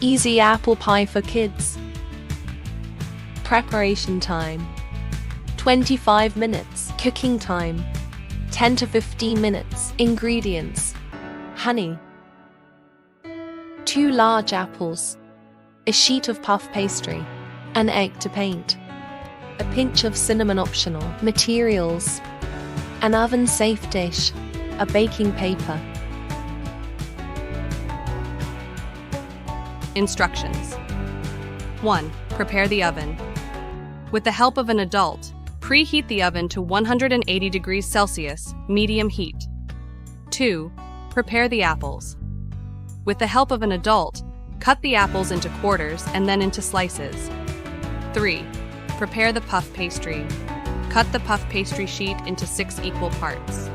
Easy apple pie for kids. Preparation time: 25 minutes. Cooking time: 10 to 15 minutes. Ingredients: honey, 2 large apples, a sheet of puff pastry, an egg to paint, a pinch of cinnamon optional. Materials: an oven-safe dish, a baking paper. Instructions. 1. Prepare the oven. With the help of an adult, preheat the oven to 180 degrees Celsius, medium heat. 2. Prepare the apples. With the help of an adult, cut the apples into quarters and then into slices. 3. Prepare the puff pastry. Cut the puff pastry sheet into 6 equal parts.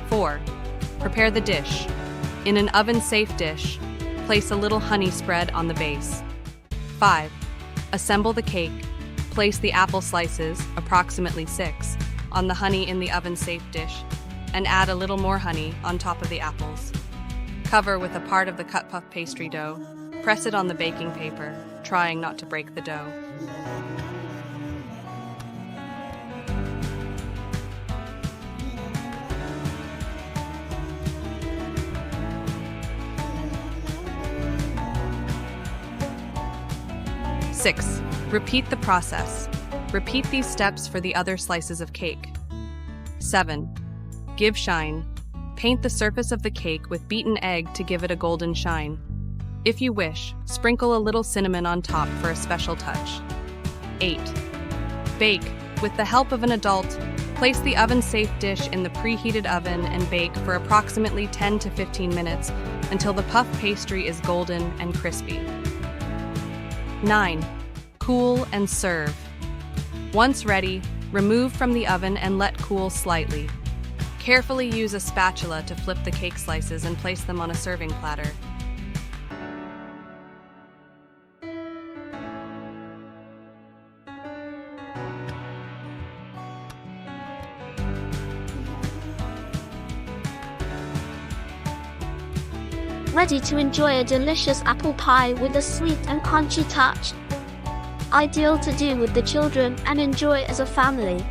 4. Prepare the dish. In an oven-safe dish, place a little honey spread on the base. 5. Assemble the cake. Place the apple slices, approximately 6, on the honey in the oven-safe dish, and add a little more honey on top of the apples. Cover with a part of the cut puff pastry dough. Press it on the baking paper, trying not to break the dough. Six. Repeat the process. Repeat these steps for the other slices of cake. 7. Give shine. Paint the surface of the cake with beaten egg to give it a golden shine. If you wish, sprinkle a little cinnamon on top for a special touch. 8. Bake. With the help of an adult, place the oven-safe dish in the preheated oven and bake for approximately 10 to 15 minutes until the puff pastry is golden and crispy. 9. Cool and serve. Once ready, remove from the oven and let cool slightly. Carefully use a spatula to flip the cake slices and place them on a serving platter. Ready to enjoy a delicious apple pie with a sweet and crunchy touch. Ideal to do with the children and enjoy as a family.